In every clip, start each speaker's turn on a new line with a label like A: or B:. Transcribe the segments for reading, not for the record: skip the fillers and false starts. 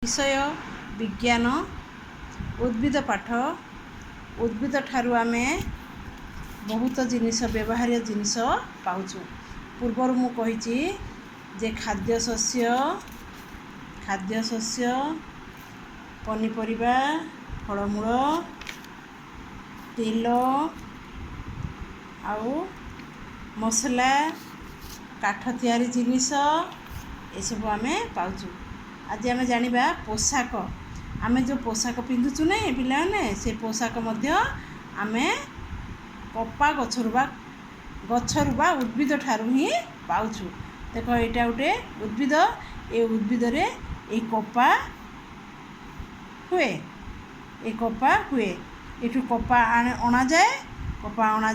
A: विषय विज्ञान उद्भिद पाठ उद्भिद ठारू आमे बहुत जिनिस व्यवहार्य जिनिस पाउछु। पूर्वर मु कहिछि जे खाद्य शस्य पनीपरिबा फलमूल तेल आउ मसला काठ तैयारी जिनिस ये सब आमे पाउछु। आज आमे जानिबा पोशाक आमे जो पोशाक पिंधुछु नै पिलाने से पोशाक मध्य आमे कपा गछरुबा उद्भिद ठारू ही पाउछु। देखो एटा उठे उद्भिद ए उद्भिद रे ए कपा हुए एठू कपा अणा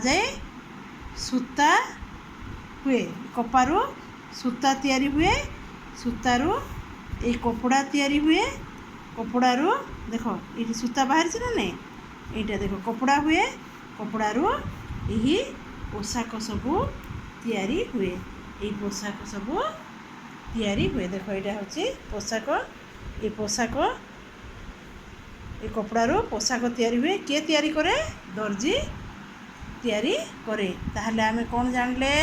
A: जाए सूता हुए कपारू सूता तैयारी हुए सूतारू ए कपड़ा तैयारी हुए कपड़ारू देखो ये सूता बाहर ना नहीं यहाँ देखो कपड़ा हुए कपड़ारू यही पोशाक सबू तैयारी हुए ये पोशाक सबू तैयारी हुए। देखो यहाँ हूँ पोशाक ये पोशाक ये कपड़ारू पोशाक तैयारी हुए किए तैयारी करे दर्जी तैयारी करे। ताहले आमे कौन जानले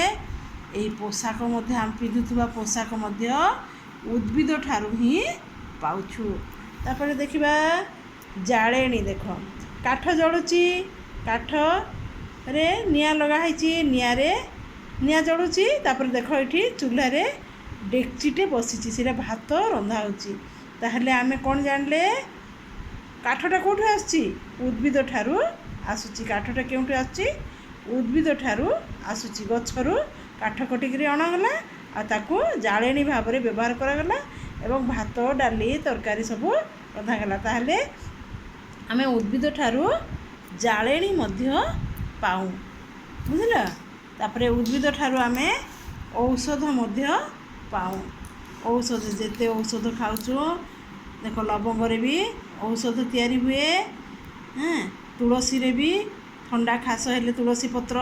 A: ये पोशाक मध्य आम पिंधुवा पोशाक मध्य उद्भिद ठारू ही पाउछु। तापर देखिबा जाळेनी देखो काठ जळुची काठ रे निया लगा है निया रे निया जळुची तापर देखो एठी चूल्हा रे डेक्चीटे बसीची सेटा भात रंधा होची। ताहले आमे कौन जानले काठटा कोठे आसची उद्भिद ठारू आसुची। काठटा केउठे आसची उद्भिद ठारू आसुची गछरू काठ कटिकरी अणागला आ ताकू जाळेनी भाव में व्यवहार करागला एवं भात डाली तरकारी सबू रंधागला। ताहले आमे उद्भिद ठारू जाळेनी मध्य पाऊ बुझल। तापरे उद्भिद ठारू आमे औषध मध्य पाऊ औषध जेते औषध खाऊचु देखो लवंग रे भी औषध तैयारी हुए तुलसी रे भी ठंडा खास हेले तुलसी पत्र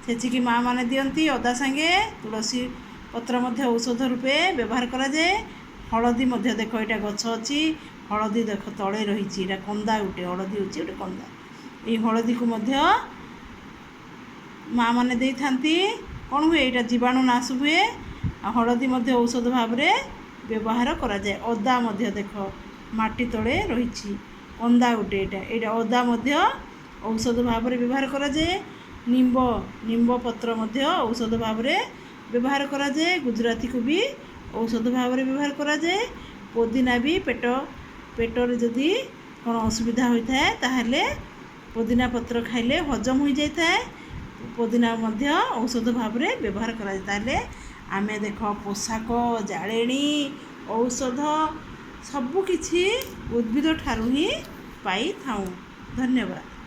A: छेचिकी माँ माने दियंती अदा संगे तुलसी पत्र मध्य औषध रूपे व्यवहार करा जाए। हलदी मध्य देखो यहाँ गछ अच्छी हलदी देख तले रही कंदा गोटे हलदी होची गोटे कंदा ये हलदी को मध्य माँ माने दे थांती कौन हुए यहाँ जीवाणु नाश हुए हलदी मध्य औषध भाव में व्यवहार करा जाए। अदा मध्य देख माटी तले रही कंदा गोटे यहाँ अदा मध्य औषध भाव में व्यवहार करा जाए। निम्ब पत्र मध्य औषध भाव में व्यवहार करा जाए। गुजराती को भी औषध भाव में व्यवहार करा जाए। पुदीना भी पेटर जदि कौन असुविधा होता है ताहले पुदीना पत्र खाइले हजम हो जाता है पुदीना मध्य औषध भाव में व्यवहार करा जाए। ताहले आमे देख पोशाक जाळेणी औषध सबुकिछि उद्भिद ठारू ही पाई थाऊ। धन्यवाद।